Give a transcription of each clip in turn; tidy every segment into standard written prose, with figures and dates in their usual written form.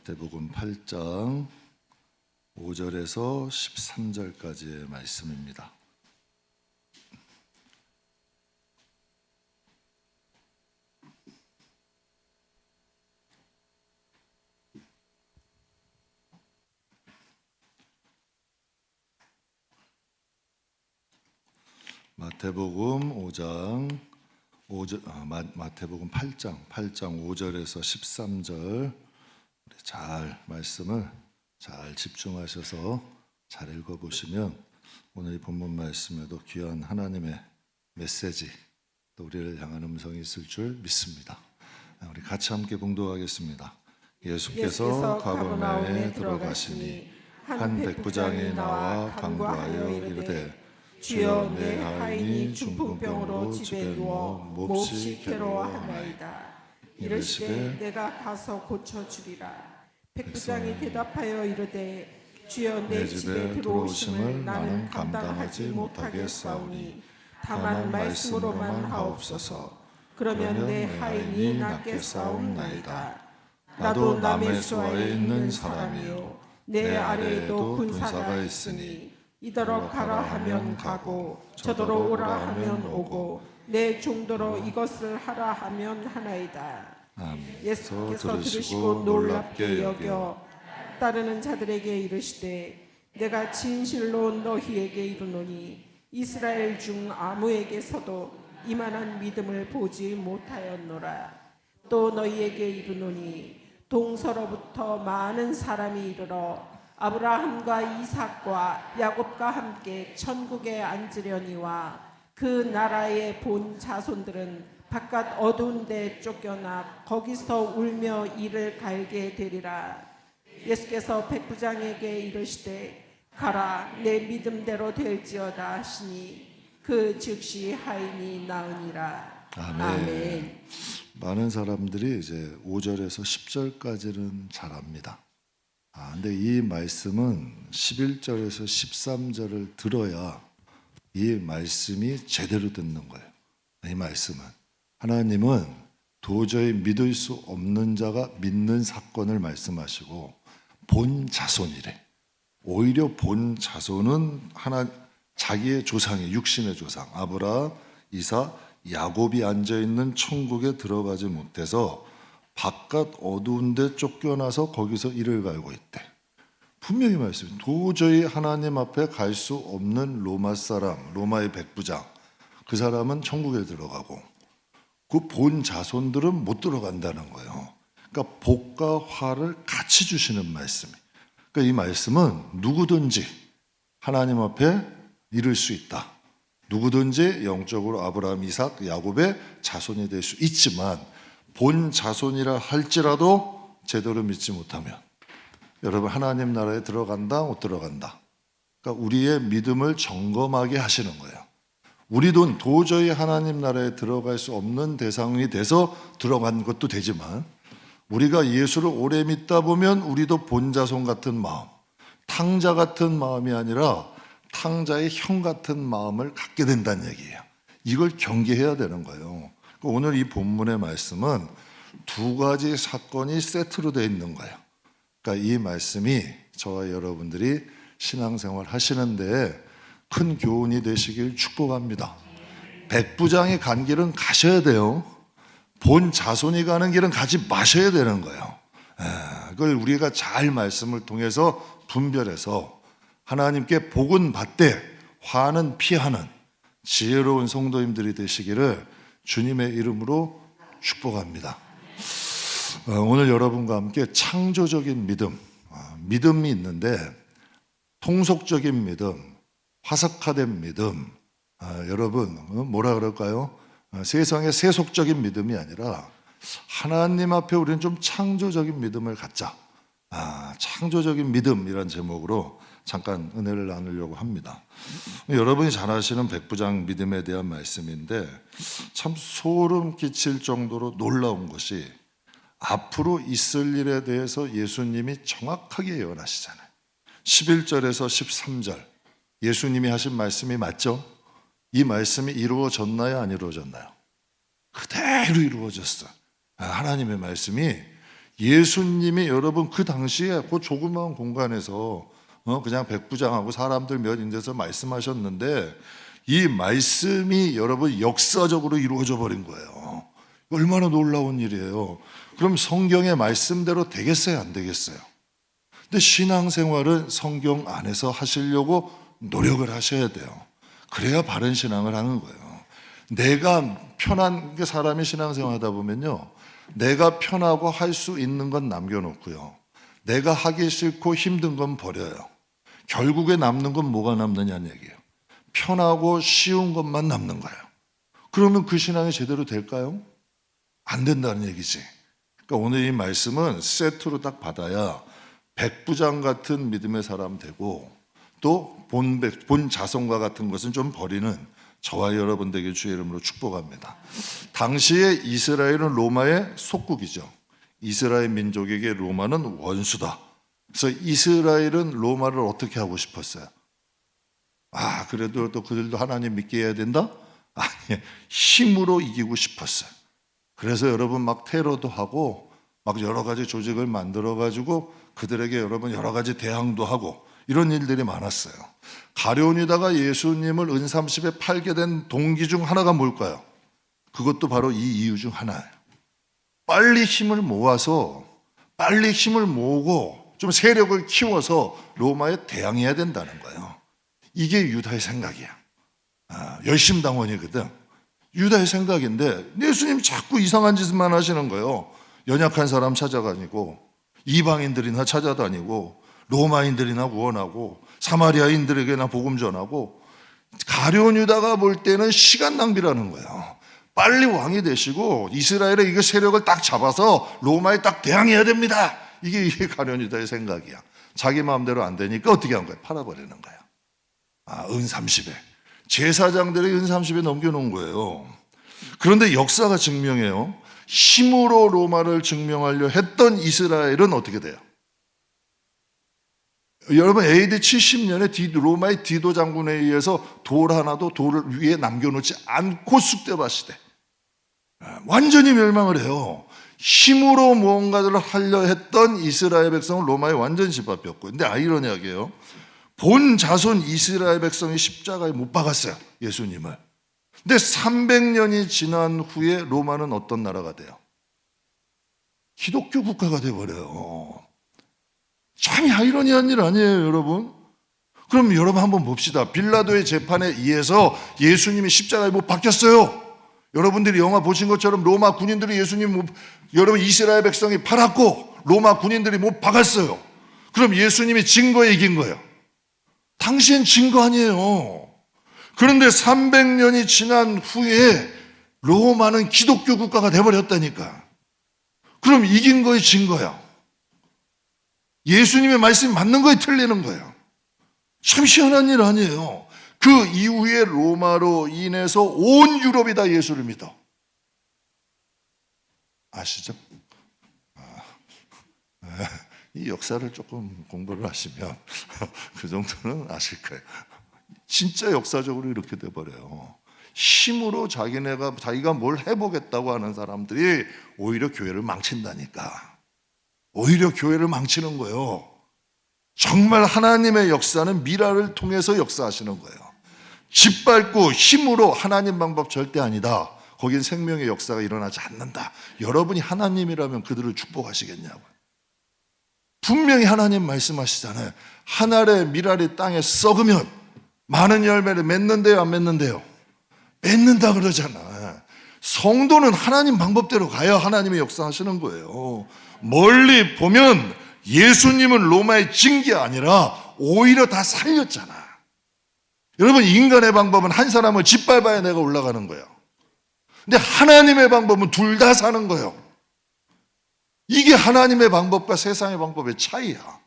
마태복음 8장 5절에서 13절까지의 말씀입니다. 마태복음 8장 5절에서 13절 말씀을 잘 집중하셔서 잘 읽어보시면 오늘 이 본문 말씀에도 귀한 하나님의 메시지, 또 우리를 향한 음성이 있을 줄 믿습니다. 우리 같이 함께 봉독하겠습니다. 예수께서 가버나움에 들어가시니 한 백부장이 나와 간구하여 이르되 주여, 내 하인이 중풍병으로 집에 누워 몹시 괴로워하나이다. 이르시되 내가 가서 고쳐주리라. 백부장이 대답하여 이르되 주여, 내 집에 들어오심을 나는 감당하지 못하겠사오니 다만 말씀으로만 하옵소서. 그러면 내 하인이 낫게 싸움나이다. 나도 남의 수하에 있는 사람이요 내 아래에도 군사가 있으니 이더러 가라 하면 가고 저더러 오라 하면 오고 내 종도로 이것을 하라 하면 하나이다. 예수께서 들으시고 놀랍게 여겨 따르는 자들에게 이르시되 내가 진실로 너희에게 이르노니 이스라엘 중 아무에게서도 이만한 믿음을 보지 못하였노라. 또 너희에게 이르노니 동서로부터 많은 사람이 이르러 아브라함과 이삭과 야곱과 함께 천국에 앉으려니와 그 나라의 본 자손들은 바깥 어두운 데 쫓겨나 거기서 울며 이를 갈게 되리라. 예수께서 백부장에게 이르시되 가라, 내 믿음대로 될지어다 하시니 그 즉시 하인이 나으니라. 아멘. 많은 사람들이 이제 5절에서 10절까지는 잘 압니다. 근데 이 말씀은 11절에서 13절을 들어야 이 말씀이 제대로 듣는 거예요. 이 말씀은 하나님은 도저히 믿을 수 없는 자가 믿는 사건을 말씀하시고 본 자손이래. 오히려 본 자손은 자기의 조상이 육신의 조상 아브라함, 이삭, 야곱이 앉아있는 천국에 들어가지 못해서 바깥 어두운 데 쫓겨나서 거기서 이를 갈고 있대. 분명히 말씀해. 도저히 하나님 앞에 갈 수 없는 로마 사람, 로마의 백부장, 그 사람은 천국에 들어가고 그 본 자손들은 못 들어간다는 거예요. 그러니까 복과 화를 같이 주시는 말씀이에요. 그러니까 이 말씀은 누구든지 하나님 앞에 이를 수 있다. 누구든지 영적으로 아브라함, 이삭, 야곱의 자손이 될 수 있지만 본 자손이라 할지라도 제대로 믿지 못하면 여러분 하나님 나라에 들어간다 못 들어간다. 그러니까 우리의 믿음을 점검하게 하시는 거예요. 우리도 도저히 하나님 나라에 들어갈 수 없는 대상이 돼서 들어간 것도 되지만 우리가 예수를 오래 믿다 보면 우리도 본자손 같은 마음, 탕자 같은 마음이 아니라 탕자의 형 같은 마음을 갖게 된다는 얘기예요. 이걸 경계해야 되는 거예요. 오늘 이 본문의 말씀은 두 가지 사건이 세트로 되어 있는 거예요. 그러니까 이 말씀이 저와 여러분들이 신앙생활 하시는데 큰 교훈이 되시길 축복합니다. 백부장이 간 길은 가셔야 돼요. 본 자손이 가는 길은 가지 마셔야 되는 거예요. 그걸 우리가 잘 말씀을 통해서 분별해서 하나님께 복은 받되 화는 피하는 지혜로운 성도님들이 되시기를 주님의 이름으로 축복합니다. 오늘 여러분과 함께 창조적인 믿음이 있는데 통속적인 믿음, 화석화된 믿음, 여러분 뭐라 그럴까요? 세상의 세속적인 믿음이 아니라 하나님 앞에 우리는 좀 창조적인 믿음을 갖자. 창조적인 믿음이란 제목으로 잠깐 은혜를 나누려고 합니다. 여러분이 잘 아시는 백부장 믿음에 대한 말씀인데 참 소름 끼칠 정도로 놀라운 것이 앞으로 있을 일에 대해서 예수님이 정확하게 예언하시잖아요. 11절에서 13절 예수님이 하신 말씀이 맞죠? 이 말씀이 이루어졌나요? 안 이루어졌나요? 그대로 이루어졌어요. 하나님의 말씀이 예수님이 여러분 그 당시에 그 조그마한 공간에서 그냥 백부장하고 사람들 몇 인데서 말씀하셨는데 이 말씀이 여러분 역사적으로 이루어져 버린 거예요. 얼마나 놀라운 일이에요. 그럼 성경의 말씀대로 되겠어요, 안 되겠어요? 근데 신앙생활은 성경 안에서 하시려고 노력을 하셔야 돼요. 그래야 바른 신앙을 하는 거예요. 내가 편한 게 사람이 신앙생활 하다 보면요, 내가 편하고 할 수 있는 건 남겨놓고요, 내가 하기 싫고 힘든 건 버려요. 결국에 남는 건 뭐가 남느냐는 얘기예요. 편하고 쉬운 것만 남는 거예요. 그러면 그 신앙이 제대로 될까요? 안 된다는 얘기지. 그러니까 오늘 이 말씀은 세트로 딱 받아야 백부장 같은 믿음의 사람 되고, 또 본 자성과 같은 것은 좀 버리는 저와 여러분 되길 주의 이름으로 축복합니다. 당시에 이스라엘은 로마의 속국이죠. 이스라엘 민족에게 로마는 원수다. 그래서 이스라엘은 로마를 어떻게 하고 싶었어요? 그래도 또 그들도 하나님 믿게 해야 된다? 아니, 힘으로 이기고 싶었어요. 그래서 여러분 막 테러도 하고 막 여러 가지 조직을 만들어 가지고 그들에게 여러분 여러 가지 대항도 하고 이런 일들이 많았어요. 가룟 유다가 예수님을 은30에 팔게 된 동기 중 하나가 뭘까요? 그것도 바로 이 이유 중 하나예요. 빨리 힘을 모아서, 빨리 힘을 모으고 좀 세력을 키워서 로마에 대항해야 된다는 거예요. 이게 유다의 생각이야. 열심당원이거든. 유다의 생각인데 예수님 자꾸 이상한 짓만 하시는 거예요. 연약한 사람 찾아다니고, 이방인들이나 찾아다니고, 로마인들이나 구원하고, 사마리아인들에게나 복음 전하고. 가룟 유다가 볼 때는 시간 낭비라는 거예요. 빨리 왕이 되시고 이스라엘의 이거 세력을 딱 잡아서 로마에 딱 대항해야 됩니다. 이게 가룟 유다의 생각이야. 자기 마음대로 안 되니까 어떻게 한 거야? 팔아버리는 거야. 은30에. 제사장들이 은30에 넘겨놓은 거예요. 그런데 역사가 증명해요. 힘으로 로마를 증명하려 했던 이스라엘은 어떻게 돼요? 여러분 AD 70년에 로마의 디도 장군에 의해서 돌 하나도 돌을 위에 남겨놓지 않고 쑥대밭이 돼. 완전히 멸망을 해요. 힘으로 무언가를 하려 했던 이스라엘 백성은 로마에 완전히 짓밟혔고, 근데 아이러니하게요, 본 자손 이스라엘 백성이 십자가에 못 박았어요, 예수님을. 근데 300년이 지난 후에 로마는 어떤 나라가 돼요? 기독교 국가가 돼버려요. 참 아이러니한 일 아니에요, 여러분? 그럼 여러분 한번 봅시다. 빌라도의 재판에 의해서 예수님이 십자가에 못 박혔어요. 여러분들이 영화 보신 것처럼 로마 군인들이 여러분 이스라엘 백성이 팔았고 로마 군인들이 못 박았어요. 그럼 예수님이 진 거에 이긴 거예요? 당시엔 진 거 아니에요. 그런데 300년이 지난 후에 로마는 기독교 국가가 돼버렸다니까. 그럼 이긴 거에 진 거야? 예수님의 말씀이 맞는 거에 틀리는 거예요? 참 희한한 일 아니에요. 그 이후에 로마로 인해서 온 유럽이 다 예수를 믿어. 아시죠? 이 역사를 조금 공부를 하시면 그 정도는 아실 거예요. 진짜 역사적으로 이렇게 돼버려요. 힘으로 자기가 뭘 해보겠다고 하는 사람들이 오히려 교회를 망친다니까. 오히려 교회를 망치는 거예요. 정말 하나님의 역사는 미라를 통해서 역사하시는 거예요. 짓밟고 힘으로 하나님 방법 절대 아니다. 거긴 생명의 역사가 일어나지 않는다. 여러분이 하나님이라면 그들을 축복하시겠냐고요. 분명히 하나님 말씀하시잖아요. 한 알의 밀알이 땅에 썩으면 많은 열매를 맺는데요, 안 맺는데요? 맺는다 그러잖아. 성도는 하나님 방법대로 가야 하나님의 역사하시는 거예요. 멀리 보면 예수님은 로마의 진 게 아니라 오히려 다 살렸잖아. 여러분, 인간의 방법은 한 사람을 짓밟아야 내가 올라가는 거예요. 근데 하나님의 방법은 둘 다 사는 거예요. 이게 하나님의 방법과 세상의 방법의 차이야.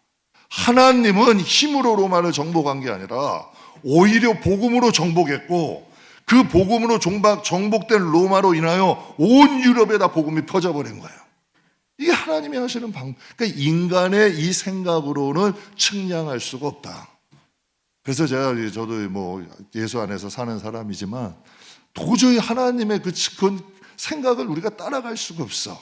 하나님은 힘으로 로마를 정복한 게 아니라 오히려 복음으로 정복했고, 그 복음으로 정복된 로마로 인하여 온 유럽에다 복음이 퍼져버린 거예요. 이게 하나님이 하시는 방법. 그러니까 인간의 이 생각으로는 측량할 수가 없다. 그래서 저도 예수 안에서 사는 사람이지만 도저히 하나님의 그 생각을 우리가 따라갈 수가 없어.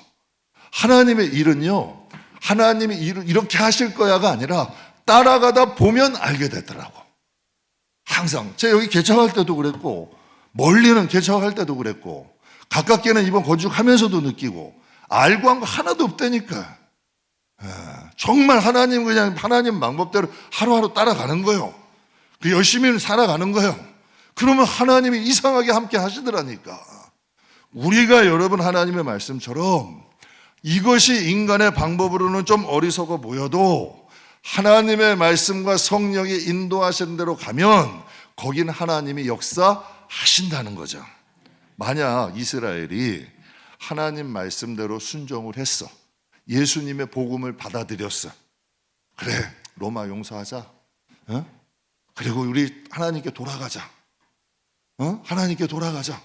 하나님의 일은요, 하나님이 이렇게 하실 거야가 아니라 따라가다 보면 알게 되더라고. 항상 제가 여기 개척할 때도 그랬고, 멀리는 개척할 때도 그랬고, 가깝게는 이번 건축하면서도 느끼고, 알고 한 거 하나도 없다니까. 정말 하나님 그냥 하나님 방법대로 하루하루 따라가는 거예요. 그 열심히 살아가는 거예요. 그러면 하나님이 이상하게 함께 하시더라니까. 우리가 여러분 하나님의 말씀처럼 이것이 인간의 방법으로는 좀 어리석어 보여도 하나님의 말씀과 성령이 인도하시는 대로 가면 거긴 하나님이 역사하신다는 거죠. 만약 이스라엘이 하나님 말씀대로 순종을 했어. 예수님의 복음을 받아들였어. 그래, 로마 용서하자. 그리고 우리 하나님께 돌아가자. 하나님께 돌아가자.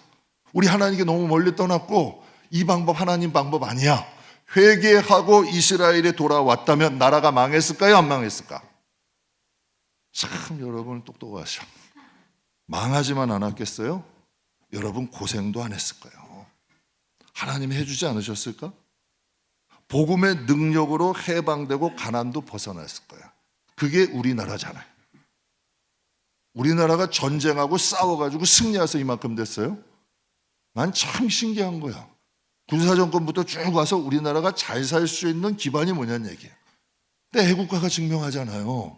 우리 하나님께 너무 멀리 떠났고 이 방법 하나님 방법 아니야. 회개하고 이스라엘에 돌아왔다면 나라가 망했을까요? 안 망했을까? 참 여러분 똑똑하셔. 망하지만 않았겠어요? 여러분 고생도 안 했을 거예요. 하나님이 해주지 않으셨을까? 복음의 능력으로 해방되고 가난도 벗어났을 거야. 그게 우리나라잖아요. 우리나라가 전쟁하고 싸워가지고 승리해서 이만큼 됐어요. 난 참 신기한 거야. 군사정권부터 쭉 와서 우리나라가 잘 살 수 있는 기반이 뭐냐는 얘기야. 근데 애국가가 증명하잖아요.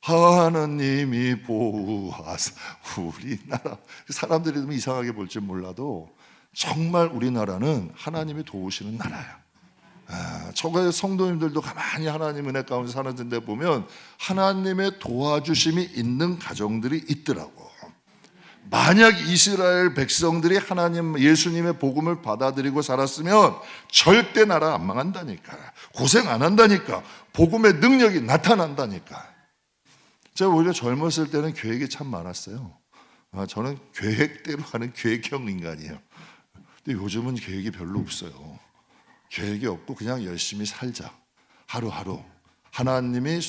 하나님이 보호하사 우리나라. 사람들이 좀 이상하게 볼지 몰라도 정말 우리나라는 하나님이 도우시는 나라야. 저거 성도님들도 가만히 하나님 은혜 가운데 사는데 보면 하나님의 도와주심이 있는 가정들이 있더라고. 만약 이스라엘 백성들이 하나님 예수님의 복음을 받아들이고 살았으면 절대 나라 안 망한다니까. 고생 안 한다니까. 복음의 능력이 나타난다니까. 제가 오히려 젊었을 때는 계획이 참 많았어요. 저는 계획대로 하는 계획형 인간이에요. 근데 요즘은 계획이 별로 없어요. 계획이 없고 그냥 열심히 살자. 하루하루 하나님이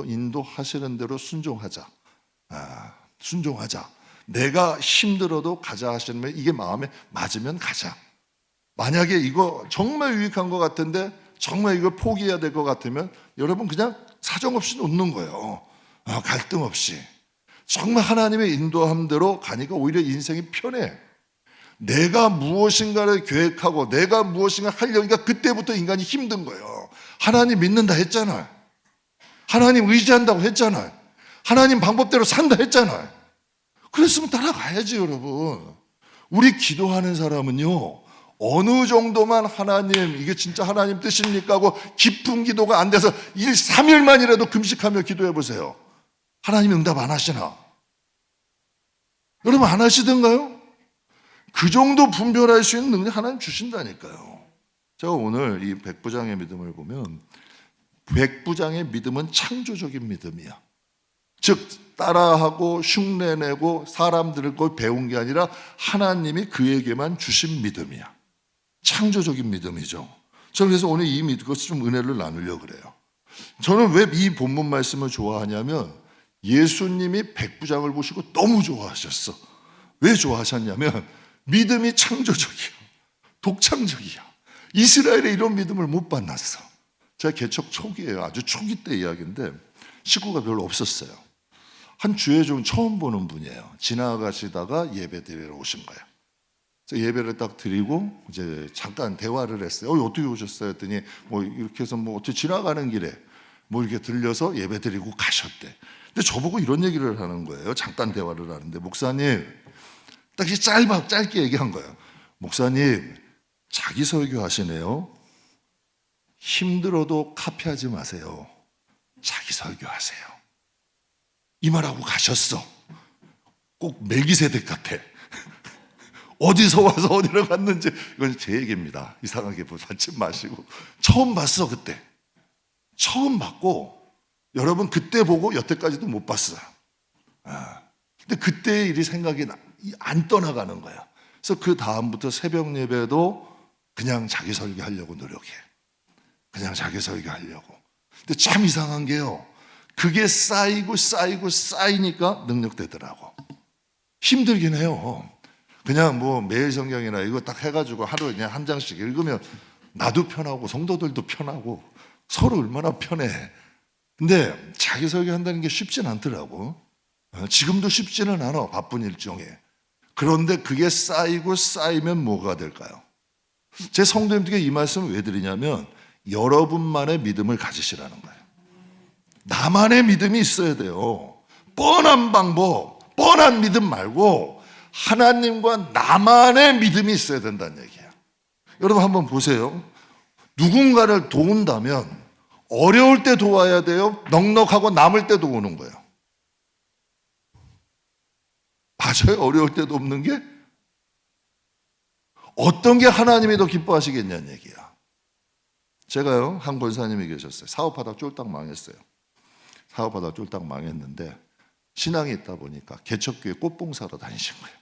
인도하시는 대로 순종하자. 순종하자. 내가 힘들어도 가자 하시면 이게 마음에 맞으면 가자. 만약에 이거 정말 유익한 것 같은데 정말 이걸 포기해야 될 것 같으면 여러분 그냥 사정없이 놓는 거예요. 갈등 없이. 정말 하나님의 인도함대로 가니까 오히려 인생이 편해. 내가 무엇인가를 계획하고 내가 무엇인가 하려니까 그때부터 인간이 힘든 거예요. 하나님 믿는다 했잖아요. 하나님 의지한다고 했잖아요. 하나님 방법대로 산다 했잖아요. 그랬으면 따라가야지 여러분. 우리 기도하는 사람은요, 어느 정도만 하나님 이게 진짜 하나님 뜻입니까 하고 깊은 기도가 안 돼서 3일만이라도 금식하며 기도해 보세요. 하나님 응답 안 하시나? 여러분 안 하시던가요? 그 정도 분별할 수 있는 능력 하나님 주신다니까요. 제가 오늘 이 백부장의 믿음을 보면 백부장의 믿음은 창조적인 믿음이야. 즉 따라하고 흉내내고 사람들을 걸 배운 게 아니라 하나님이 그에게만 주신 믿음이야. 창조적인 믿음이죠. 저는 그래서 오늘 이 것을 좀 은혜를 나누려고 그래요. 저는 왜 이 본문 말씀을 좋아하냐면 예수님이 백부장을 보시고 너무 좋아하셨어. 왜 좋아하셨냐면 믿음이 창조적이야. 독창적이야. 이스라엘에 이런 믿음을 못 만났어. 제가 개척 초기예요. 아주 초기 때 이야기인데 식구가 별로 없었어요. 한 주에 좀 처음 보는 분이에요. 지나가시다가 예배 드리러 오신 거예요. 그래서 예배를 딱 드리고 이제 잠깐 대화를 했어요. 어떻게 오셨어요? 했더니 뭐 이렇게 해서 뭐 어떻게 지나가는 길에 뭐 이렇게 들려서 예배 드리고 가셨대. 근데 저보고 이런 얘기를 하는 거예요. 잠깐 대화를 하는데 목사님, 딱 짧게 얘기한 거예요. 목사님, 자기 설교 하시네요. 힘들어도 카피하지 마세요. 자기 설교하세요. 이 말하고 가셨어. 꼭 멜기세덱 같아. 어디서 와서 어디로 갔는지. 이건 제 얘기입니다. 이상하게 받지 마시고. 처음 봤어 그때. 처음 봤고 여러분 그때 보고 여태까지도 못 봤어요. 근데 그때의 일이 생각이 안 떠나가는 거야. 그래서 그 다음부터 새벽 예배도 그냥 자기 설교하려고 노력해. 그냥 자기 설교하려고. 근데 참 이상한 게요. 그게 쌓이니까 능력되더라고. 힘들긴 해요. 그냥 뭐 매일 성경이나 이거 딱 해가지고 하루에 그냥 한 장씩 읽으면 나도 편하고 성도들도 편하고 서로 얼마나 편해. 근데 자기 설교한다는 게 쉽진 않더라고. 지금도 쉽지는 않아, 바쁜 일정에. 그런데 그게 쌓이고 쌓이면 뭐가 될까요? 제 성도님들에게 이 말씀을 왜 드리냐면 여러분만의 믿음을 가지시라는 거예요. 나만의 믿음이 있어야 돼요. 뻔한 방법, 뻔한 믿음 말고 하나님과 나만의 믿음이 있어야 된다는 얘기예요. 여러분 한번 보세요. 누군가를 도운다면 어려울 때 도와야 돼요? 넉넉하고 남을 때 도우는 거예요. 맞아요? 어려울 때도 없는 게? 어떤 게 하나님이 더 기뻐하시겠냐는 얘기야. 제가요, 한 권사님이 계셨어요. 사업하다 쫄딱 망했어요. 사업하다 쫄딱 망했는데 신앙이 있다 보니까 개척교회 꽃봉사로 다니신 거예요.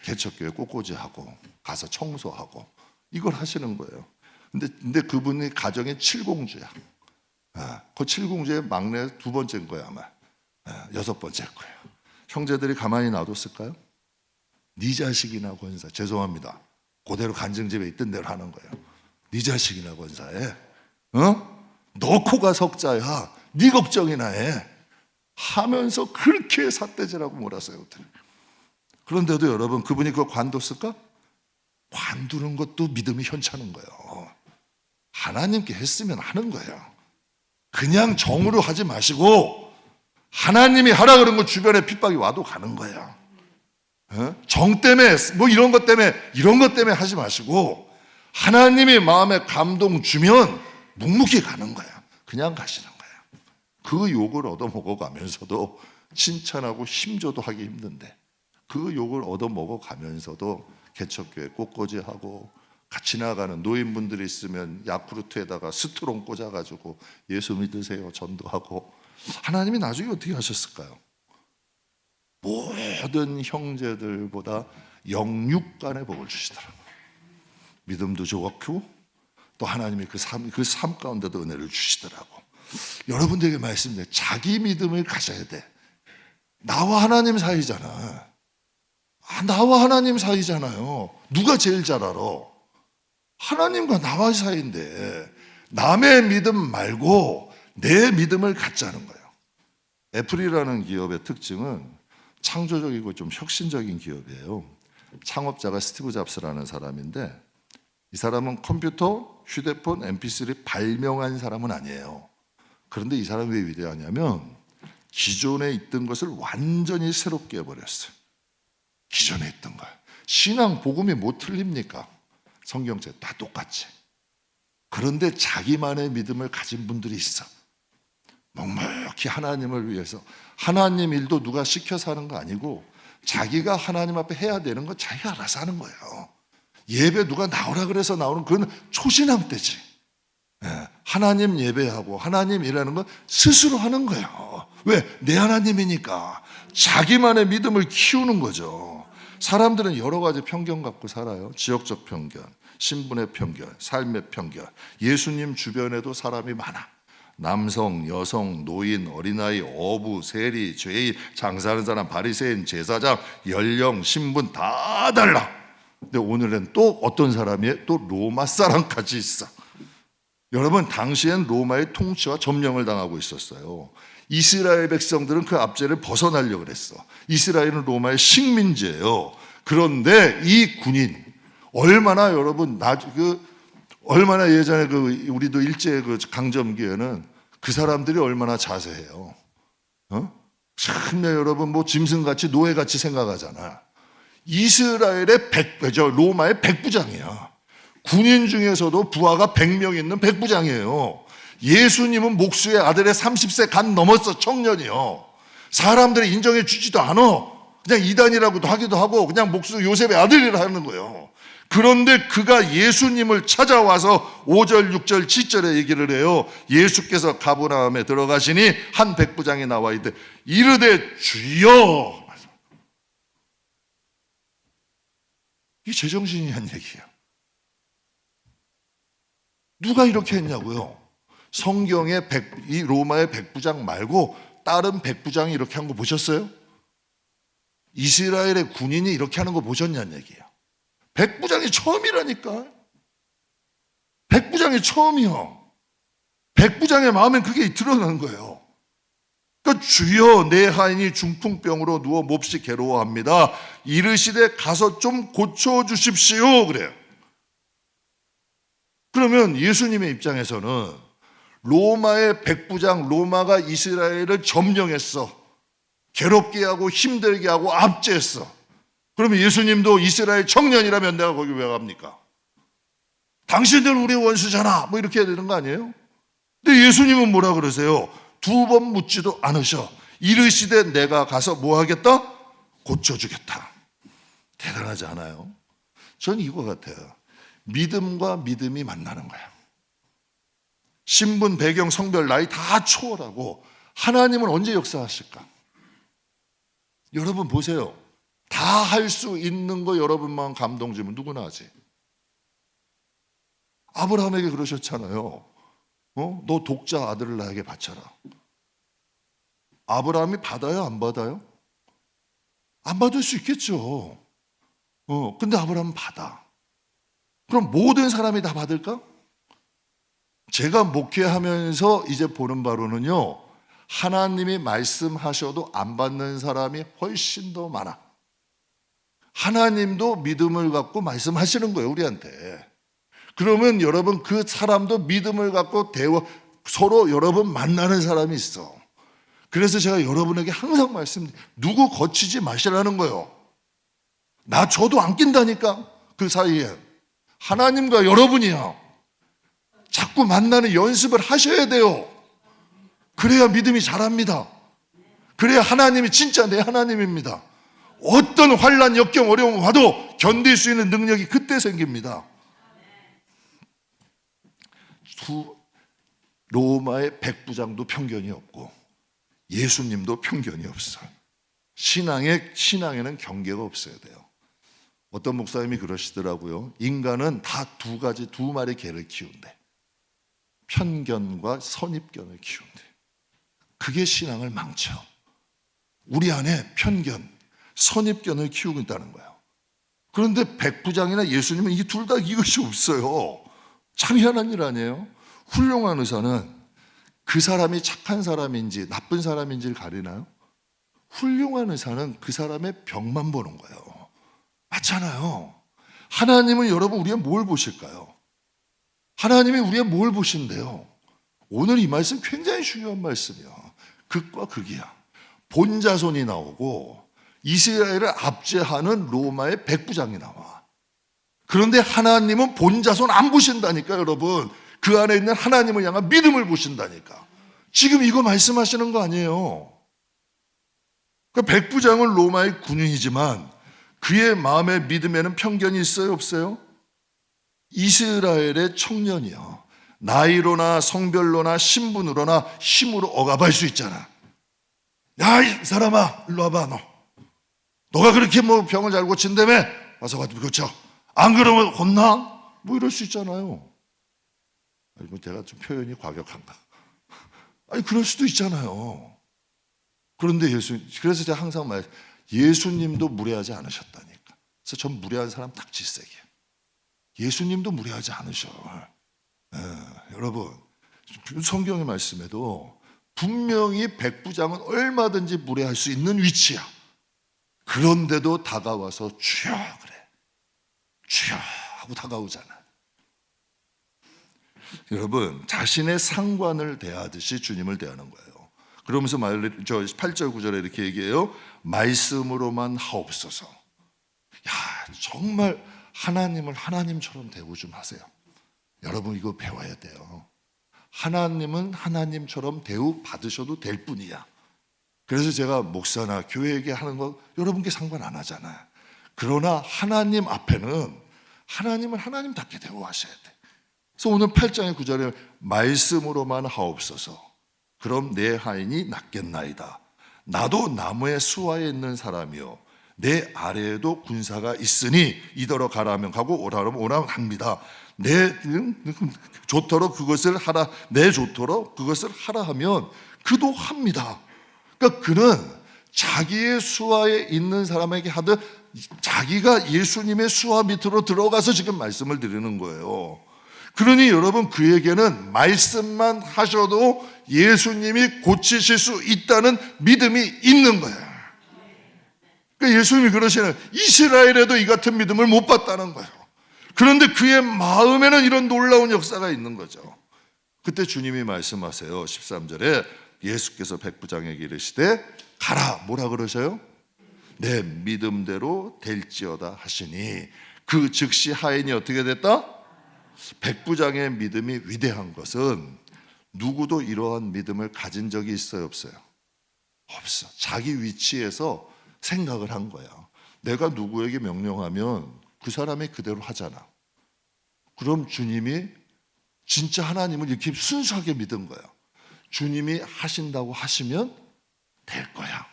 개척교회 꽃꽂이하고 가서 청소하고 이걸 하시는 거예요. 근데 그분이 가정의 칠공주야. 그 칠공주의 막내 두 번째인 거야 아마. 여섯 번째일 거예요. 형제들이 가만히 놔뒀을까요? 네 자식이나 권사. 죄송합니다. 그대로 간증집에 있던 대로 하는 거예요. 네 자식이나 권사해. 너 코가 석자야. 네 걱정이나 해. 하면서 그렇게 삿대질하고 몰았어요. 그런데도 여러분 그분이 그거 관뒀을까? 관두는 것도 믿음이 현찮은 거예요. 하나님께 했으면 하는 거예요. 그냥 정으로 하지 마시고 하나님이 하라 그런 거 주변에 핍박이 와도 가는 거예요. 정 때문에 뭐 이런 것 때문에 하지 마시고 하나님이 마음에 감동 주면 묵묵히 가는 거예요. 그냥 가시는 거예요. 그 욕을 얻어먹어가면서도 칭찬하고 힘줘도 하기 힘든데 그 욕을 얻어먹어가면서도 개척교회 꽃꽂이하고 같이 나가는 노인분들이 있으면 야쿠르트에다가 스트롱 꽂아가지고 예수 믿으세요 전도하고 하나님이 나중에 어떻게 하셨을까요? 모든 형제들보다 영육간의 복을 주시더라고요. 믿음도 좋았고 또 하나님이 그 삶 가운데도 은혜를 주시더라고. 여러분들에게 말씀드려요. 자기 믿음을 가져야 돼. 나와 하나님 사이잖아. 나와 하나님 사이잖아요. 누가 제일 잘 알아? 하나님과 나와 사이인데 남의 믿음 말고 내 믿음을 갖자는 거예요. 애플이라는 기업의 특징은 창조적이고 좀 혁신적인 기업이에요. 창업자가 스티브 잡스라는 사람인데 이 사람은 컴퓨터, 휴대폰, mp3 발명한 사람은 아니에요. 그런데 이 사람이 왜 위대하냐면 기존에 있던 것을 완전히 새롭게 해버렸어요. 기존에 있던 걸. 신앙 복음이 뭐 틀립니까? 성경책 다 똑같이. 그런데 자기만의 믿음을 가진 분들이 있어. 묵묵히 하나님을 위해서. 하나님 일도 누가 시켜서 하는 거 아니고 자기가 하나님 앞에 해야 되는 거 자기가 알아서 하는 거예요. 예배 누가 나오라 그래서 나오는 그건 초신앙 때지. 하나님 예배하고 하나님 일하는 건 스스로 하는 거예요. 왜? 내 하나님이니까. 자기만의 믿음을 키우는 거죠. 사람들은 여러 가지 편견 갖고 살아요. 지역적 편견, 신분의 편견, 삶의 편견. 예수님 주변에도 사람이 많아. 남성, 여성, 노인, 어린아이, 어부, 세리, 죄인, 장사하는 사람, 바리새인, 제사장, 연령, 신분 다 달라. 근데 오늘은 또 어떤 사람이 또 로마 사람까지 있어. 여러분 당시엔 로마의 통치와 점령을 당하고 있었어요. 이스라엘 백성들은 그 압제를 벗어나려고 그랬어. 이스라엘은 로마의 식민지예요. 그런데 이 군인 얼마나 여러분 얼마나 예전에 우리도 일제 강점기에는 그 사람들이 얼마나 자세해요. 참내 여러분 뭐 짐승같이 노예같이 생각하잖아. 이스라엘의 로마의 백부장이야. 군인 중에서도 부하가 100명 있는 백부장이에요. 예수님은 목수의 아들의 30세 간 넘었어. 청년이요. 사람들이 인정해 주지도 않아. 그냥 이단이라고도 하기도 하고 그냥 목수 요셉의 아들이라 하는 거예요. 그런데 그가 예수님을 찾아와서 5절, 6절, 7절에 얘기를 해요. 예수께서 가버나움에 들어가시니 한 백부장이 나와 있대. 이르되 주여. 이게 제정신이 한 얘기예요. 누가 이렇게 했냐고요? 성경에 이 로마의 백부장 말고 다른 백부장이 이렇게 한 거 보셨어요? 이스라엘의 군인이 이렇게 하는 거 보셨냐는 얘기예요. 백부장이 처음이라니까. 백부장이 처음이요. 백부장의 마음엔 그게 드러난 거예요. 그러니까 주여 내 하인이 중풍병으로 누워 몹시 괴로워합니다. 이르시되 가서 좀 고쳐주십시오. 그래요. 그러면 예수님의 입장에서는 로마의 백부장, 로마가 이스라엘을 점령했어. 괴롭게 하고 힘들게 하고 압제했어. 그러면 예수님도 이스라엘 청년이라면 내가 거기 왜 갑니까? 당신들 우리 원수잖아. 뭐 이렇게 해야 되는 거 아니에요? 근데 예수님은 뭐라 그러세요? 두 번 묻지도 않으셔. 이르시되 내가 가서 뭐 하겠다? 고쳐주겠다. 대단하지 않아요? 전 이거 같아요. 믿음과 믿음이 만나는 거예요. 신분, 배경, 성별, 나이 다 초월하고 하나님은 언제 역사하실까? 여러분 보세요. 다 할 수 있는 거 여러분만 감동 주면 누구나 하지. 아브라함에게 그러셨잖아요. 너 독자 아들을 나에게 바쳐라. 아브라함이 받아요? 안 받아요? 안 받을 수 있겠죠. 근데 아브라함은 받아. 그럼 모든 사람이 다 받을까? 제가 목회하면서 이제 보는 바로는요, 하나님이 말씀하셔도 안 받는 사람이 훨씬 더 많아. 하나님도 믿음을 갖고 말씀하시는 거예요, 우리한테. 그러면 여러분 그 사람도 믿음을 갖고 서로 여러분 만나는 사람이 있어. 그래서 제가 여러분에게 항상 누구 거치지 마시라는 거예요. 나 저도 안 낀다니까. 그 사이에 하나님과 여러분이야. 자꾸 만나는 연습을 하셔야 돼요. 그래야 믿음이 자랍니다. 그래야 하나님이 진짜 내 하나님입니다. 어떤 환난, 역경, 어려움 와도 견딜 수 있는 능력이 그때 생깁니다. 로마의 백부장도 편견이 없고 예수님도 편견이 없어요. 신앙에는 경계가 없어야 돼요. 어떤 목사님이 그러시더라고요. 인간은 다 두 마리 개를 키운대. 편견과 선입견을 키운대. 그게 신앙을 망쳐. 우리 안에 편견, 선입견을 키우고 있다는 거예요. 그런데 백부장이나 예수님은 이 둘 다 이것이 없어요. 참 희한한 일 아니에요? 훌륭한 의사는 그 사람이 착한 사람인지 나쁜 사람인지를 가리나요? 훌륭한 의사는 그 사람의 병만 보는 거예요. 맞잖아요. 하나님은 여러분 우리의 뭘 보실까요? 하나님이 우리의 뭘 보신대요? 오늘 이 말씀 굉장히 중요한 말씀이야. 극과 극이야. 본자손이 나오고 이스라엘을 압제하는 로마의 백부장이 나와. 그런데 하나님은 본자손 안 보신다니까, 여러분. 그 안에 있는 하나님을 향한 믿음을 보신다니까. 지금 이거 말씀하시는 거 아니에요. 그러니까 백부장은 로마의 군인이지만 그의 마음의 믿음에는 편견이 있어요, 없어요? 이스라엘의 청년이요. 나이로나 성별로나 신분으로나 힘으로 억압할 수 있잖아. 야, 이 사람아, 일로 와봐, 너가 그렇게 뭐 병을 잘 고친다며? 와서 고쳐. 안 그러면 혼나? 뭐 이럴 수 있잖아요. 아니, 뭐 제가 좀 표현이 과격한가? 아니, 그럴 수도 있잖아요. 그런데 그래서 제가 항상 예수님도 무례하지 않으셨다니까. 그래서 전 무례한 사람 딱 질색이에요. 예수님도 무례하지 않으셔. 여러분, 성경의 말씀에도 분명히 백부장은 얼마든지 무례할 수 있는 위치야. 그런데도 다가와서 주여 그래. 주여 하고 다가오잖아. 여러분, 자신의 상관을 대하듯이 주님을 대하는 거예요. 그러면서 8절 9절에 이렇게 얘기해요. 말씀으로만 하옵소서. 야, 정말 하나님을 하나님처럼 대우 좀 하세요. 여러분 이거 배워야 돼요. 하나님은 하나님처럼 대우 받으셔도 될 뿐이야. 그래서 제가 목사나 교회에게 하는 거 여러분께 상관 안 하잖아요. 그러나 하나님 앞에는 하나님은 하나님답게 대우하셔야 돼. 그래서 오늘 8장의 9절에 말씀으로만 하옵소서. 그럼 내 하인이 낫겠나이다. 나도 나무의 수하에 있는 사람이요 내 아래에도 군사가 있으니 이더러 가라면 가고 오라면 오라면 합니다. 내 좋도록 그것을 하라, 내 좋도록 그것을 하라 하면 그도 합니다. 그러니까 그는 자기의 수하에 있는 사람에게 하듯 자기가 예수님의 수하 밑으로 들어가서 지금 말씀을 드리는 거예요. 그러니 여러분, 그에게는 말씀만 하셔도 예수님이 고치실 수 있다는 믿음이 있는 거예요. 그러니까 예수님이 그러시는, 이스라엘에도 이 같은 믿음을 못 봤다는 거예요. 그런데 그의 마음에는 이런 놀라운 역사가 있는 거죠. 그때 주님이 말씀하세요. 13절에 예수께서 백부장에게 이르시되 가라. 뭐라 그러셔요? 내 믿음대로 될지어다 하시니 그 즉시 하인이 어떻게 됐다? 백부장의 믿음이 위대한 것은 누구도 이러한 믿음을 가진 적이 있어요, 없어요? 없어. 자기 위치에서 생각을 한 거야. 내가 누구에게 명령하면 그 사람이 그대로 하잖아. 그럼 주님이 진짜 하나님을 이렇게 순수하게 믿은 거야. 주님이 하신다고 하시면 될 거야.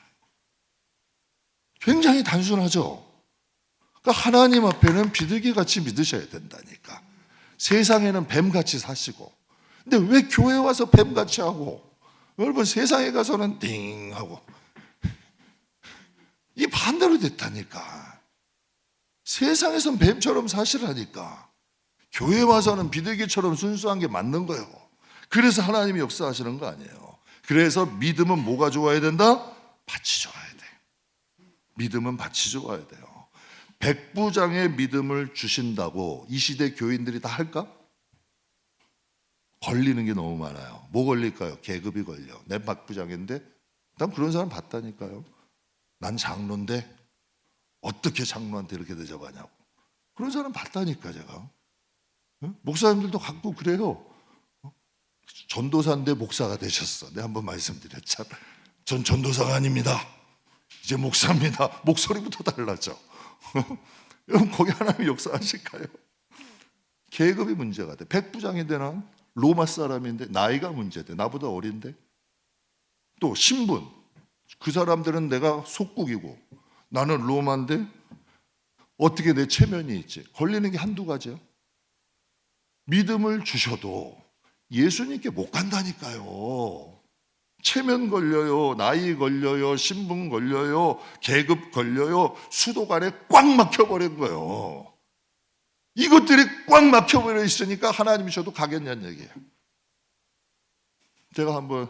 굉장히 단순하죠. 그러니까 하나님 앞에는 비둘기같이 믿으셔야 된다니까. 세상에는 뱀같이 사시고. 근데 왜 교회 와서 뱀같이 하고, 여러분 세상에 가서는 띵 하고, 이 반대로 됐다니까. 세상에선 뱀처럼 사시라니까. 교회 와서는 비둘기처럼 순수한 게 맞는 거예요. 그래서 하나님이 역사하시는 거 아니에요. 그래서 믿음은 뭐가 좋아야 된다? 밭이 좋아야 돼. 믿음은 밭이 좋아야 돼요. 백부장의 믿음을 주신다고 이 시대 교인들이 다 할까? 걸리는 게 너무 많아요. 뭐 걸릴까요? 계급이 걸려. 내 백부장인데? 난 그런 사람 봤다니까요. 난 장로인데 어떻게 장로한테 이렇게 대접하냐고. 그런 사람 봤다니까 제가. 목사님들도 갖고 그래요. 전도사인데 목사가 되셨어. 내가 한번 말씀드렸잖아. 전 전도사가 아닙니다. 이제 목사입니다. 목소리부터 달라져. 여러분 거기 하나님이 역사하실까요? 계급이 문제가 돼. 백부장인데 난 로마 사람인데 나이가 문제돼. 나보다 어린데. 또 신분. 그 사람들은 내가 속국이고 나는 로마인데 어떻게 내 체면이 있지? 걸리는 게 한두 가지야. 믿음을 주셔도 예수님께 못 간다니까요. 체면 걸려요, 나이 걸려요, 신분 걸려요, 계급 걸려요. 수도관에 꽉 막혀버린 거예요. 이것들이 꽉 막혀버려 있으니까 하나님이 저도 가겠냐는 얘기예요. 제가 한번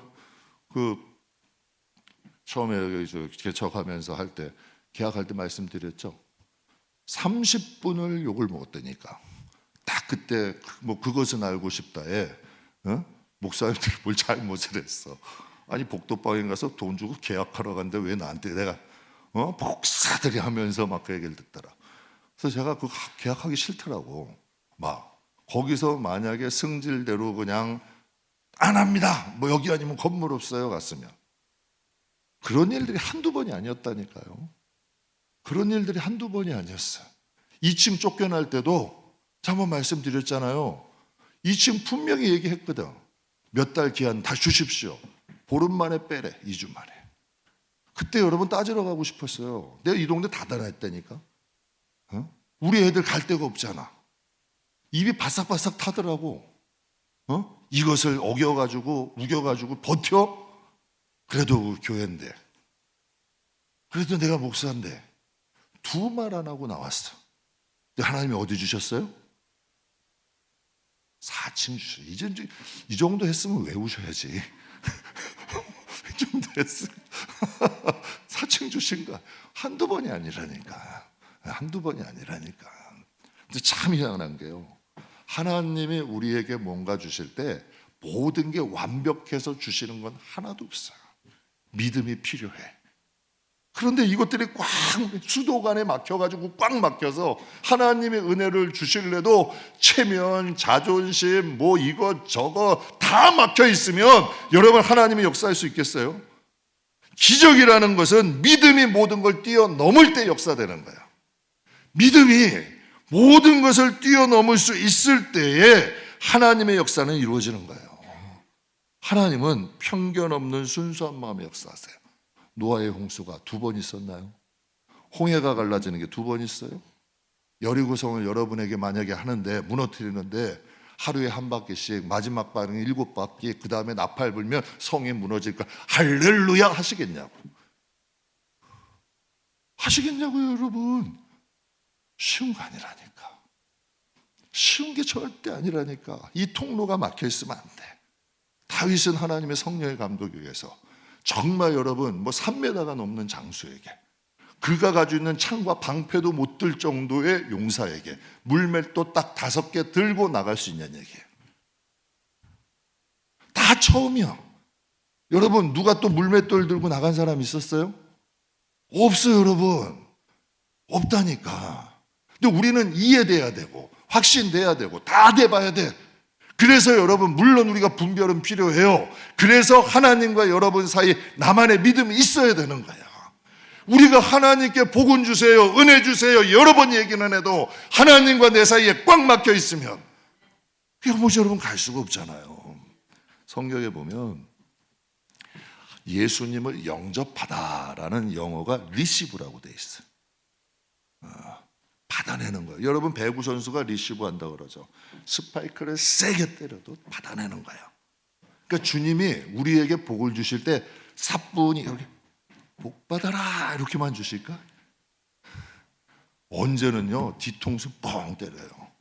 처음에 여기 개척하면서 할 때, 계약할 때 말씀드렸죠. 30분을 욕을 먹었다니까. 딱 그때 뭐 그것은 알고 싶다에 목사님들이 뭘 잘못을 했어. 아니 복도방에 가서 돈 주고 계약하러 갔는데 왜 나한테 내가 복사들이 하면서 막 그 얘기를 듣더라. 그래서 제가 그 계약하기 싫더라고. 막 거기서 만약에 승질대로 그냥 안 합니다. 뭐 여기 아니면 건물 없어요 갔으면. 그런 일들이 한두 번이 아니었다니까요. 그런 일들이 한두 번이 아니었어요. 2층 쫓겨날 때도 한번 말씀드렸잖아요. 2층 분명히 얘기했거든. 몇 달 기한 다 주십시오. 보름 만에 빼래. 2주 만에. 그때 여러분 따지러 가고 싶었어요. 내가 이 동네 다 다녔다니까. 우리 애들 갈 데가 없잖아. 입이 바싹바싹 타더라고. 이것을 어겨가지고 우겨가지고 버텨? 그래도 교회인데. 그래도 내가 목사인데. 두 말 안 하고 나왔어. 근데 하나님이 어디 주셨어요? 4층 주셨어요. 이제 이 정도 했으면 외우셔야지. 이 정도 했으면 4층 주신 거 한두 번이 아니라니까. 한두 번이 아니라니까. 근데 참 희한한 게요. 하나님이 우리에게 뭔가 주실 때 모든 게 완벽해서 주시는 건 하나도 없어요. 믿음이 필요해. 그런데 이것들이 꽉 수도관에 막혀가지고 꽉 막혀서 하나님의 은혜를 주실래도 체면, 자존심, 뭐 이것 저것 다 막혀 있으면 여러분 하나님이 역사할 수 있겠어요? 기적이라는 것은 믿음이 모든 걸 뛰어넘을 때 역사되는 거야. 믿음이 모든 것을 뛰어넘을 수 있을 때에 하나님의 역사는 이루어지는 거예요. 하나님은 편견 없는 순수한 마음의 역사하세요. 노아의 홍수가 2번 있었나요? 홍해가 갈라지는 게 2번 있어요? 여리고성을 여러분에게 만약에 하는데 무너뜨리는데 하루에 한 바퀴씩 마지막 반응이 7바퀴 그 다음에 나팔 불면 성이 무너질까? 할렐루야 하시겠냐고. 하시겠냐고요 여러분. 쉬운 거 아니라니까. 쉬운 게 절대 아니라니까. 이 통로가 막혀 있으면 안 돼. 다윗은 하나님의 성령의 감독에 의해서 정말 여러분 3m가 넘는 장수에게, 그가 가지고 있는 창과 방패도 못 들 정도의 용사에게 물맷도 딱 5개 들고 나갈 수 있냐는 얘기예요. 다 처음이야. 여러분, 누가 또 물맷돌 들고 나간 사람 있었어요? 없어요, 여러분. 없다니까. 근데 우리는 이해돼야 되고 확신돼야 되고 다 돼봐야 돼. 그래서 여러분, 물론 우리가 분별은 필요해요. 그래서 하나님과 여러분 사이 나만의 믿음이 있어야 되는 거야. 우리가 하나님께 복은 주세요, 은혜 주세요 여러 번 얘기는 해도 하나님과 내 사이에 꽉 막혀 있으면 그게 뭐지 여러분, 갈 수가 없잖아요. 성경에 보면 예수님을 영접하다라는 영어가 리시브라고 돼 있어요. 받아내는 거예요. 여러분, 배구 선수가 리시브 한다고 그러죠. 스파이크를 세게 때려도 받아내는 거예요. 그러니까 주님이 우리에게 복을 주실 때 사뿐히 이렇게 복 받아라 이렇게만 주실까? 언제는요 뒤통수 뻥 때려요.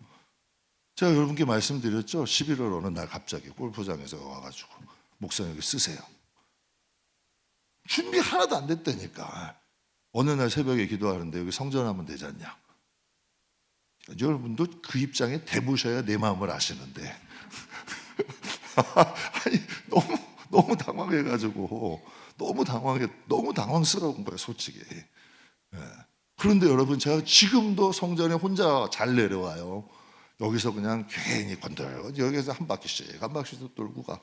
제가 여러분께 말씀드렸죠. 11월 어느 날 갑자기 골프장에서 와가지고 목사님 여기 쓰세요. 준비 하나도 안 됐다니까. 어느 날 새벽에 기도하는데 여기 성전하면 되지 않냐. 여러분도 그 입장에 대보셔야 내 마음을 아시는데 아니 너무 당황해가지고 너무 당황스러운 거예요, 솔직히. 그런데 여러분, 제가 지금도 성전에 혼자 잘 내려와요. 여기서 그냥 괜히 건들 여기서 한 바퀴씩 돌고 가.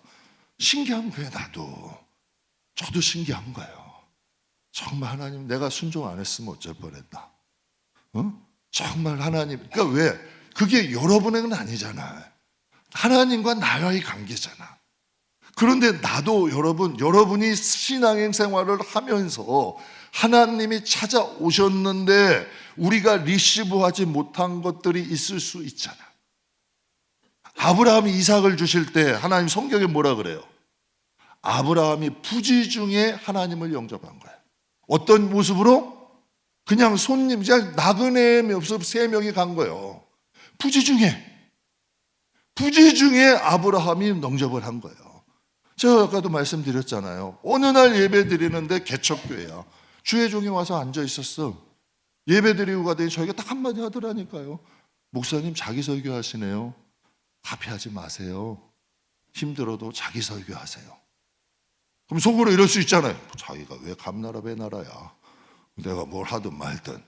신기한 거예요. 저도 신기한 거예요. 정말 하나님, 내가 순종 안 했으면 어쩔 뻔했나. 정말 하나님, 그러니까 왜? 그게 여러분에게는 아니잖아. 하나님과 나와의 관계잖아. 그런데 나도 여러분이 신앙의 생활을 하면서 하나님이 찾아오셨는데 우리가 리시브하지 못한 것들이 있을 수 있잖아. 아브라함이 이삭을 주실 때 하나님 성경에 뭐라 그래요? 아브라함이 부지 중에 하나님을 영접한 거예요. 어떤 모습으로? 그냥 손님, 그냥 나그네 없어 3명이 간 거예요. 부지 중에 아브라함이 영접을 한 거예요. 제가 아까도 말씀드렸잖아요. 어느 날 예배 드리는데 개척교회야. 주의 종이 와서 앉아 있었어. 예배 드리고 가더니 저희가 딱 한마디 하더라니까요. 목사님 자기 설교하시네요. 카피하지 마세요. 힘들어도 자기 설교하세요. 그럼 속으로 이럴 수 있잖아요. 자기가 왜 감나라 배나라야. 내가 뭘 하든 말든.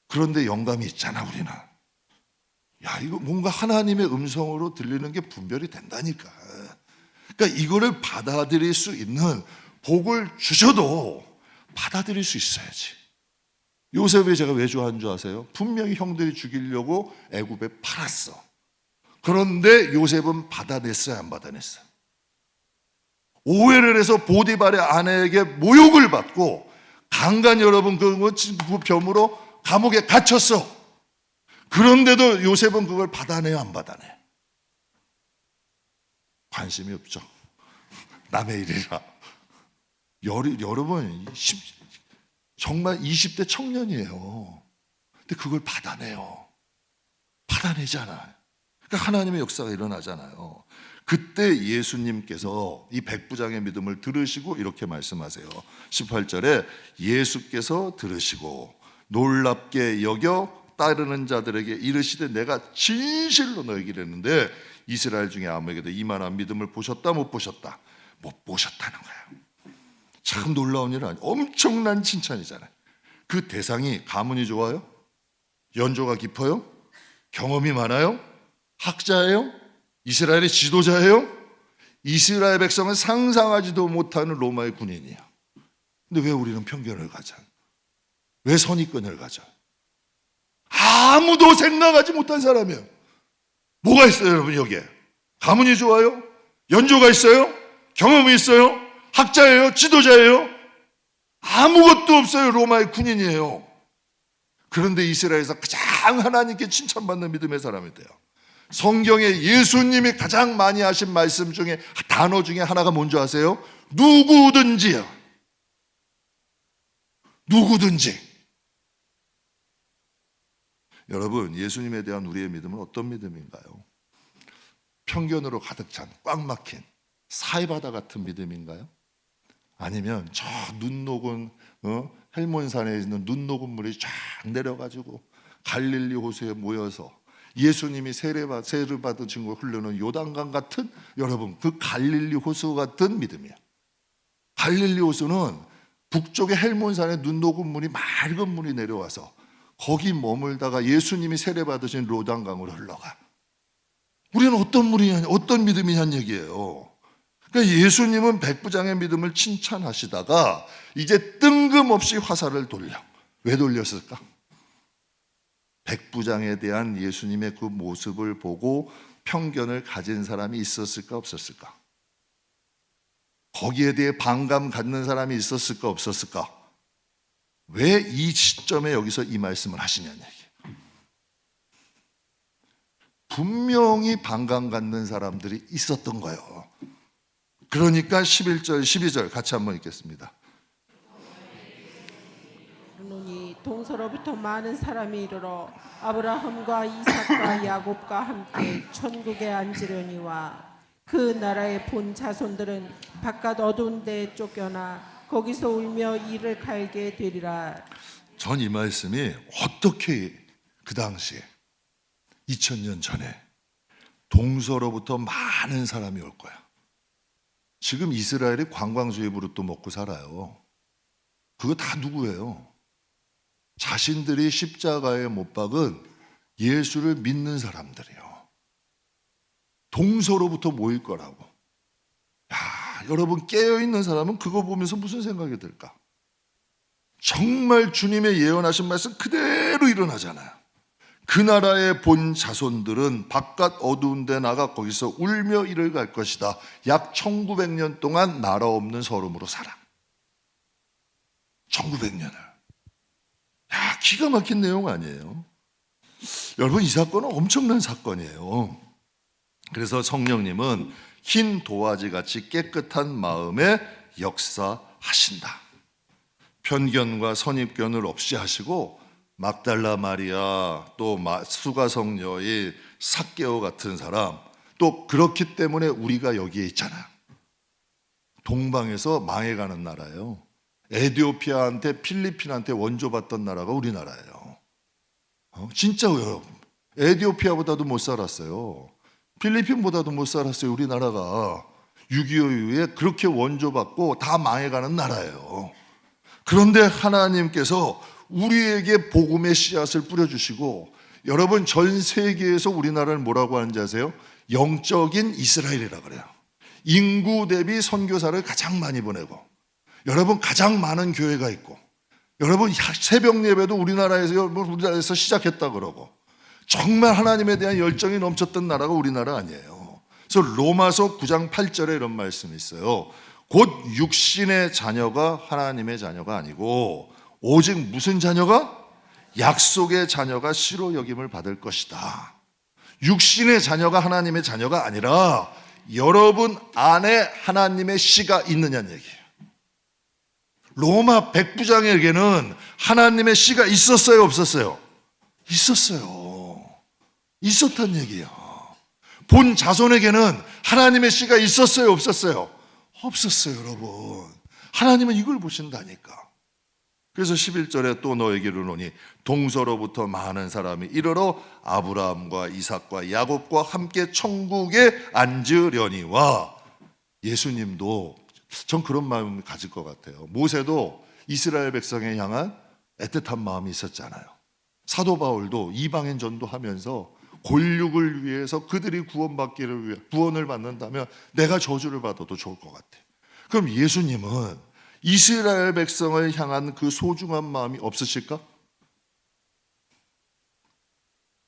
그런데 영감이 있잖아, 우리는. 야, 이거 뭔가 하나님의 음성으로 들리는 게 분별이 된다니까. 그러니까 이거를 받아들일 수 있는, 복을 주셔도 받아들일 수 있어야지. 요셉을 제가 왜 좋아하는 줄 아세요? 분명히 형들이 죽이려고 애굽에 팔았어. 그런데 요셉은 받아냈어요, 안 받아냈어요? 오해를 해서 보디발의 아내에게 모욕을 받고 강간 여러분 그 범으로 감옥에 갇혔어. 그런데도 요셉은 그걸 받아내요, 안 받아내? 관심이 없죠. 남의 일이라. 여러분 정말 20대 청년이에요. 근데 그걸 받아내요. 받아내잖아요. 그러니까 하나님의 역사가 일어나잖아요. 그때 예수님께서 이 백부장의 믿음을 들으시고 이렇게 말씀하세요. 18절에 예수께서 들으시고 놀랍게 여겨 따르는 자들에게 이르시되 내가 진실로 너에게 이르는데 이스라엘 중에 아무에게도 이만한 믿음을 보셨다 못 보셨다? 못 보셨다는 거예요. 참 놀라운 일 아니에요. 엄청난 칭찬이잖아요. 그 대상이 가문이 좋아요? 연조가 깊어요? 경험이 많아요? 학자예요? 이스라엘의 지도자예요? 이스라엘 백성은 상상하지도 못하는 로마의 군인이야. 근데 왜 우리는 편견을 가져? 왜 선입견을 가져? 아무도 생각하지 못한 사람이에요. 뭐가 있어요, 여러분? 여기에 가문이 좋아요? 연조가 있어요? 경험이 있어요? 학자예요? 지도자예요? 아무것도 없어요. 로마의 군인이에요. 그런데 이스라엘에서 가장 하나님께 칭찬받는 믿음의 사람이 돼요. 성경에 예수님이 가장 많이 하신 말씀 중에 단어 중에 하나가 뭔지 아세요? 누구든지요. 누구든지. 여러분, 예수님에 대한 우리의 믿음은 어떤 믿음인가요? 편견으로 가득 찬 꽉 막힌 사이바다 같은 믿음인가요? 아니면 저 눈 녹은 헬몬산에 있는 눈 녹은 물이 쫙 내려가지고 갈릴리 호수에 모여서 예수님이 세례 받으신 걸 흐르는 요단강 같은, 여러분, 그 갈릴리 호수 같은 믿음이에요. 갈릴리 호수는 북쪽의 헬몬산에 눈 녹은 물이, 맑은 물이 내려와서 거기 머물다가 예수님이 세례 받으신 요단강으로 흘러가. 우리는 어떤 믿음이냐는 얘기예요. 그러니까 예수님은 백부장의 믿음을 칭찬하시다가 이제 뜬금없이 화살을 돌려. 왜 돌렸을까? 백부장에 대한 예수님의 그 모습을 보고 편견을 가진 사람이 있었을까 없었을까? 거기에 대해 반감 갖는 사람이 있었을까 없었을까? 왜 이 시점에 여기서 이 말씀을 하시냐는 얘기예요. 분명히 반감 갖는 사람들이 있었던 거예요. 그러니까 11절, 12절 같이 한번 읽겠습니다. 그러니 동서로부터 많은 사람이 이르러 아브라함과 이삭과 야곱과 함께 천국에 앉으려니와 그 나라의 본 자손들은 바깥 어두운 데에 쫓겨나 거기서 울며 이를 갈게 되리라. 전 이 말씀이 어떻게 그 당시에 2000년 전에 동서로부터 많은 사람이 올 거야. 지금 이스라엘이 관광주의 버릇도 먹고 살아요. 그거 다 누구예요? 자신들이 십자가에 못 박은 예수를 믿는 사람들이요. 동서로부터 모일 거라고. 야, 여러분, 깨어있는 사람은 그거 보면서 무슨 생각이 들까? 정말 주님의 예언하신 말씀 그대로 일어나잖아요. 그 나라의 본 자손들은 바깥 어두운 데 나가 거기서 울며 이를 갈 것이다. 약 1900년 동안 나라 없는 서름으로 살아. 1900년을. 야, 기가 막힌 내용 아니에요? 여러분, 이 사건은 엄청난 사건이에요. 그래서 성령님은 흰 도화지 같이 깨끗한 마음에 역사하신다. 편견과 선입견을 없이 하시고 막달라 마리아, 또 수가성 여인, 삭개오 같은 사람, 또 그렇기 때문에 우리가 여기에 있잖아요. 동방에서 망해가는 나라예요. 에티오피아한테, 필리핀한테 원조받던 나라가 우리나라예요. 진짜요. 에티오피아보다도 못 살았어요. 필리핀보다도 못 살았어요. 우리나라가 6.25 이후에 그렇게 원조받고 다 망해가는 나라예요. 그런데 하나님께서 우리에게 복음의 씨앗을 뿌려주시고, 여러분, 전 세계에서 우리나라를 뭐라고 하는지 아세요? 영적인 이스라엘이라 그래요. 인구 대비 선교사를 가장 많이 보내고, 여러분, 가장 많은 교회가 있고, 여러분, 새벽 예배도 우리나라에서 시작했다 그러고, 정말 하나님에 대한 열정이 넘쳤던 나라가 우리나라 아니에요. 그래서 로마서 9장 8절에 이런 말씀이 있어요. 곧 육신의 자녀가 하나님의 자녀가 아니고 오직 무슨 자녀가? 약속의 자녀가 씨로 여김을 받을 것이다. 육신의 자녀가 하나님의 자녀가 아니라 여러분 안에 하나님의 씨가 있느냐는 얘기예요. 로마 백부장에게는 하나님의 씨가 있었어요, 없었어요? 있었어요. 있었단 얘기예요. 본 자손에게는 하나님의 씨가 있었어요, 없었어요? 없었어요, 여러분. 하나님은 이걸 보신다니까. 그래서 11절에 또 너에게 이르노니 동서로부터 많은 사람이 이르러 아브라함과 이삭과 야곱과 함께 천국에 앉으려니와. 예수님도 전 그런 마음을 가질 것 같아요. 모세도 이스라엘 백성에 향한 애틋한 마음이 있었잖아요. 사도 바울도 이방인 전도하면서 권력을 위해서 그들이 구원받기를 위해 구원을 받는다면 내가 저주를 받아도 좋을 것 같아. 그럼 예수님은 이스라엘 백성을 향한 그 소중한 마음이 없으실까?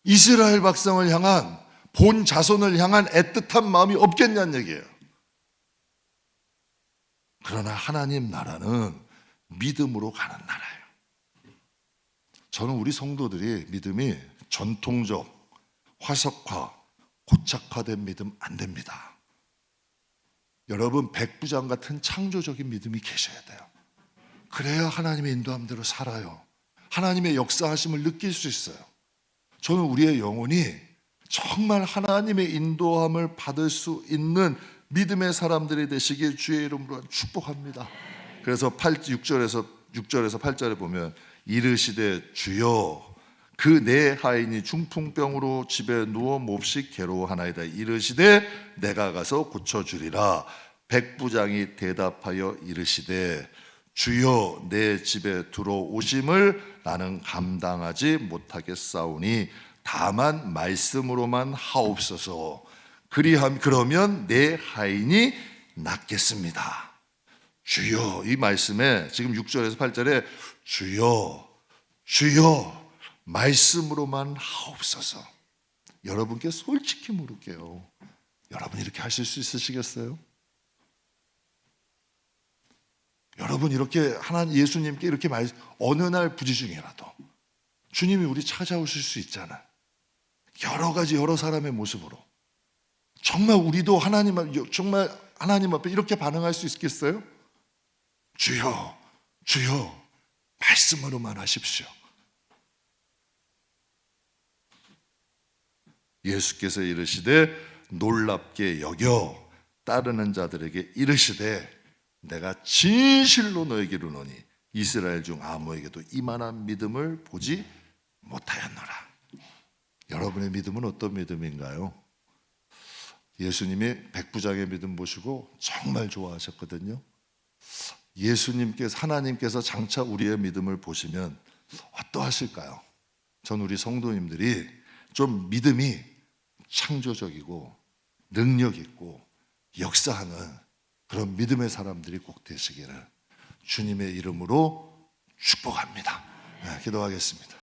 이스라엘 백성을 향한, 본 자손을 향한 애틋한 마음이 없겠냐는 얘기예요. 그러나 하나님 나라는 믿음으로 가는 나라예요. 저는 우리 성도들이 믿음이 전통적, 화석화, 고착화된 믿음 안 됩니다. 여러분, 백부장 같은 창조적인 믿음이 계셔야 돼요. 그래야 하나님의 인도함대로 살아요. 하나님의 역사하심을 느낄 수 있어요. 저는 우리의 영혼이 정말 하나님의 인도함을 받을 수 있는 믿음의 사람들이 되시길 주의 이름으로 축복합니다. 그래서 6절에서 8절에 보면 이르시되 주여 그 내 하인이 중풍병으로 집에 누워 몹시 괴로워하나이다. 이르시되 내가 가서 고쳐주리라. 백부장이 대답하여 이르시되 주여 내 집에 들어오심을 나는 감당하지 못하겠사오니 다만 말씀으로만 하옵소서. 그러면 내 하인이 낫겠습니다. 주여, 이 말씀에 지금 6절에서 8절에 주여 말씀으로만 하옵소서. 여러분께 솔직히 물을게요. 여러분 이렇게 하실 수 있으시겠어요? 여러분 이렇게 예수님께 이렇게 어느 날 부지 중에라도 주님이 우리 찾아오실 수 있잖아. 여러 가지 여러 사람의 모습으로 정말 우리도 하나님 앞에 이렇게 반응할 수 있겠어요? 주여 말씀으로만 하십시오. 예수께서 이르시되 놀랍게 여겨 따르는 자들에게 이르시되 내가 진실로 너에게 이르노니 이스라엘 중 아무에게도 이만한 믿음을 보지 못하였노라. 여러분의 믿음은 어떤 믿음인가요? 예수님이 백부장의 믿음 보시고 정말 좋아하셨거든요. 하나님께서 장차 우리의 믿음을 보시면 어떠하실까요? 전 우리 성도님들이 좀 믿음이 창조적이고 능력 있고 역사하는 그런 믿음의 사람들이 꼭 되시기를 주님의 이름으로 축복합니다. 기도하겠습니다.